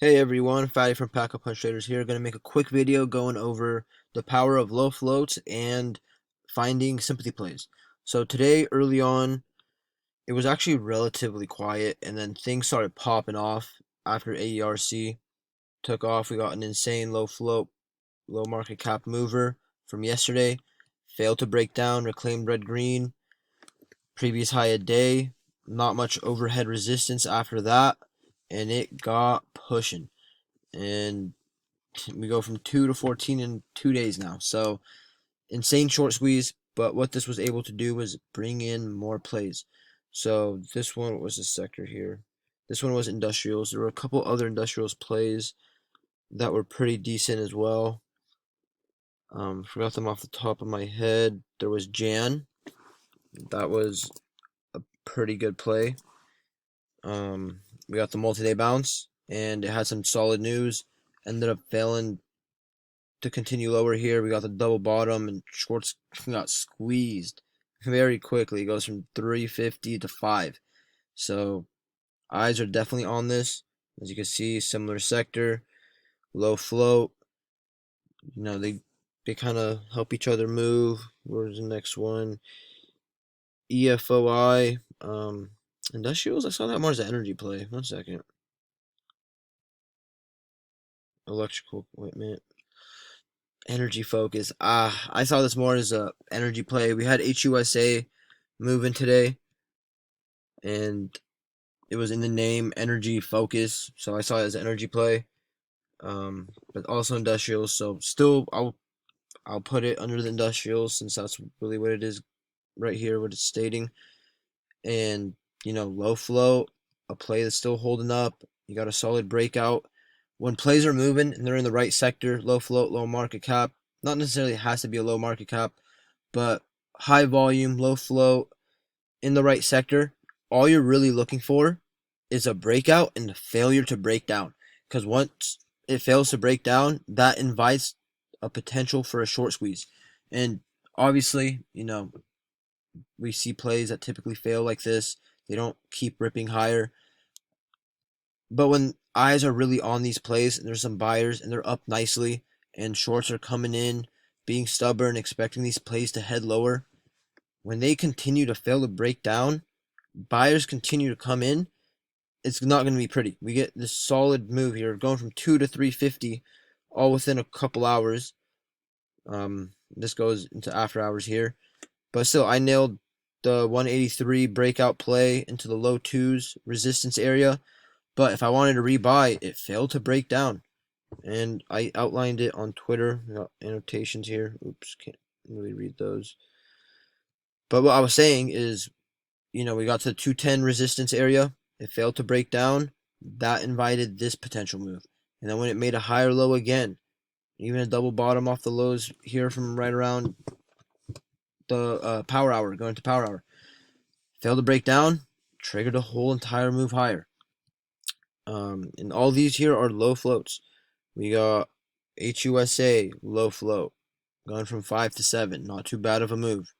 Hey everyone, Fatty from Pack Up Punch Traders here. Going to make a quick video going over the power of low floats and finding sympathy plays. So today, early on, it was actually relatively quiet, and then things started popping off after AERC took off. We got an insane low float, low market cap mover from yesterday. Failed to break down, reclaimed red green, previous high a day. Not much overhead resistance after that, and it got pushing. And we go from 2 to 14 in 2 days now. So insane short squeeze. But what this was able to do was bring in more plays. So this one was a sector here. This one was industrials. There were a couple other industrials plays that were pretty decent as well. Forgot them off the top of my head. There was Jan. That was a pretty good play. We got the multi-day bounce, and it had some solid news. Ended up failing to continue lower here. We got the double bottom, and shorts got squeezed very quickly. It goes from 350 to 5. So eyes are definitely on this. As you can see, similar sector, low float. They kind of help each other move. Where's the next one? EFOI. Industrials, I saw that more as an energy play. 1 second. Electrical equipment. Energy focus. I saw this more as a energy play. We had HUSA moving today, and it was in the name energy focus, so I saw it as an energy play. But also industrials. So still, I'll put it under the industrials since that's really what it is right here, what it's stating. And low flow, a play that's still holding up. You got a solid breakout. When plays are moving and they're in the right sector, low float, low market cap, not necessarily it has to be a low market cap, but high volume, low float, in the right sector, all you're really looking for is a breakout and a failure to break down. Because once it fails to break down, that invites a potential for a short squeeze. And obviously, we see plays that typically fail like this. They don't keep ripping higher. But when eyes are really on these plays and there's some buyers and they're up nicely and shorts are coming in, being stubborn, expecting these plays to head lower, when they continue to fail to break down, buyers continue to come in, it's not going to be pretty. We get this solid move here, going from 2 to 350, all within a couple hours. This goes into after hours here. But still, I nailed the 183 breakout play into the low twos resistance area. But if I wanted to rebuy, it failed to break down. And I outlined it on Twitter. I got annotations here. Oops, can't really read those. But what I was saying is, we got to the 210 resistance area. It failed to break down. That invited this potential move. And then when it made a higher low again, even a double bottom off the lows here from right around the power hour, going to power hour, failed to break down, triggered a whole entire move higher. And all these here are low floats. We got HUSA, low float, going from 5 to 7. Not too bad of a move.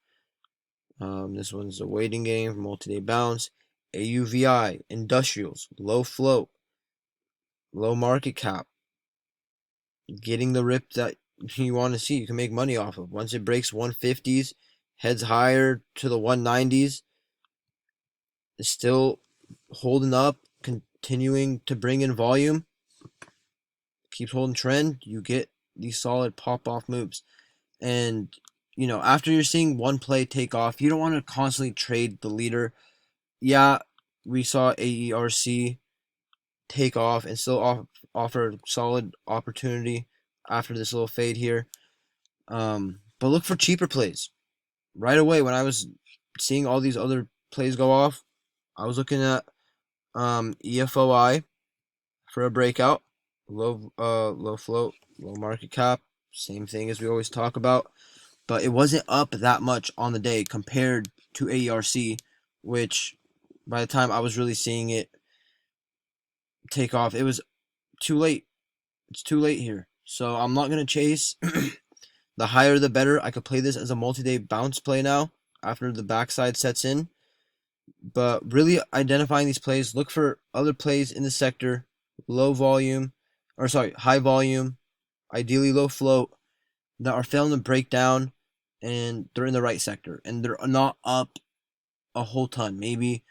This one's a waiting game, multi-day bounce. AUVI, industrials, low float, low market cap. Getting the rip that you want to see, you can make money off of. Once it breaks 150s, heads higher to the 190s, it's still holding up, continuing to bring in volume, keeps holding trend, you get these solid pop-off moves. And, after you're seeing one play take off, you don't want to constantly trade the leader. Yeah, we saw AERC take off and still offer a solid opportunity after this little fade here. But look for cheaper plays. Right away, when I was seeing all these other plays go off, I was looking at EFOI for a breakout. Low float, low market cap. Same thing as we always talk about. But it wasn't up that much on the day compared to AERC, which by the time I was really seeing it take off, it was too late. It's too late here. So I'm not going to chase. The higher the better. I could play this as a multi-day bounce play now after the backside sets in. But really identifying these plays, look for other plays in the sector high volume, ideally low float, that are failing to break down, and they're in the right sector, and they're not up a whole ton, maybe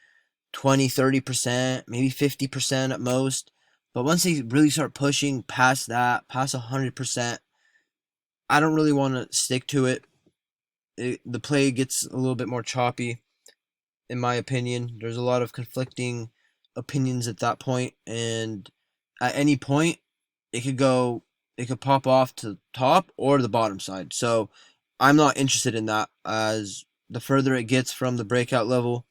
20-30%, maybe 50% at most. But once they really start pushing past that, past 100%, I don't really want to stick to it. The play gets a little bit more choppy, in my opinion. There's a lot of conflicting opinions at that point, and at any point, it could pop off to top or the bottom side. So I'm not interested in that, as the further it gets from the breakout level,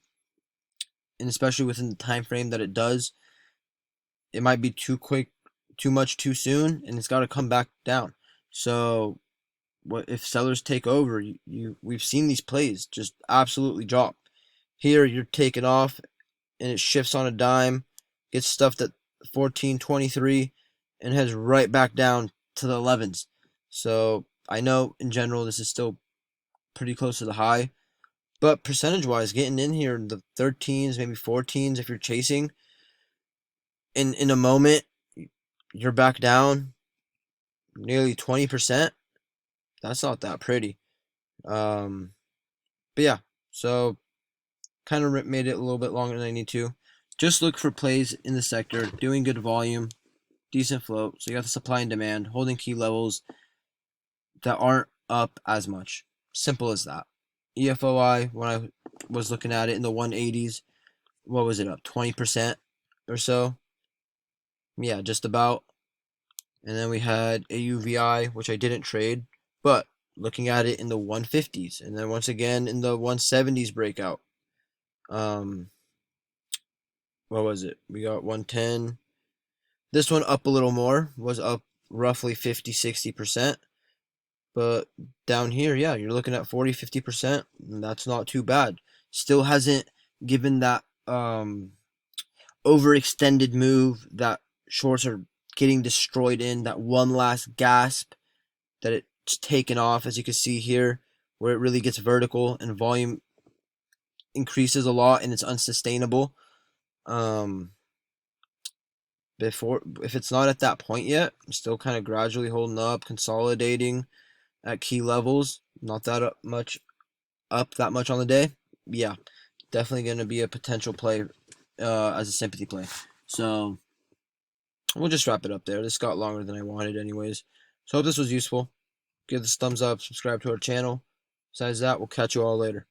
and especially within the time frame that it does, it might be too quick, too much too soon, and it's got to come back down. So what if sellers take over? We've seen these plays just absolutely drop. Here you're taking off, and it shifts on a dime, gets stuffed at 14.23, and heads right back down to the 11s. So I know in general this is still pretty close to the high, but percentage wise, getting in here in the 13s, maybe 14s, if you're chasing, in a moment you're back down nearly 20%. That's not that pretty. But yeah, so kind of made it a little bit longer than I need to. Just look for plays in the sector, doing good volume, decent float. So you got the supply and demand, holding key levels that aren't up as much. Simple as that. EFOI, when I was looking at it in the 180s, what was it, up 20% or so? Yeah, just about. And then we had AUVI, which I didn't trade, but looking at it in the 150s, and then once again in the 170s breakout. What was it? We got 110. This one up a little more, was up roughly 50-60%. But down here, yeah, you're looking at 40-50%. And that's not too bad. Still hasn't given that overextended move that shorts are getting destroyed in, that one last gasp that it's taken off, as you can see here, where it really gets vertical and volume increases a lot and it's unsustainable. Before, if it's not at that point yet, I'm still kind of gradually holding up, consolidating at key levels, not that much up that much on the day. Yeah, definitely going to be a potential play as a sympathy play. So we'll just wrap it up there. This got longer than I wanted anyways. So I hope this was useful. Give this thumbs up, subscribe to our channel. Besides that, we'll catch you all later.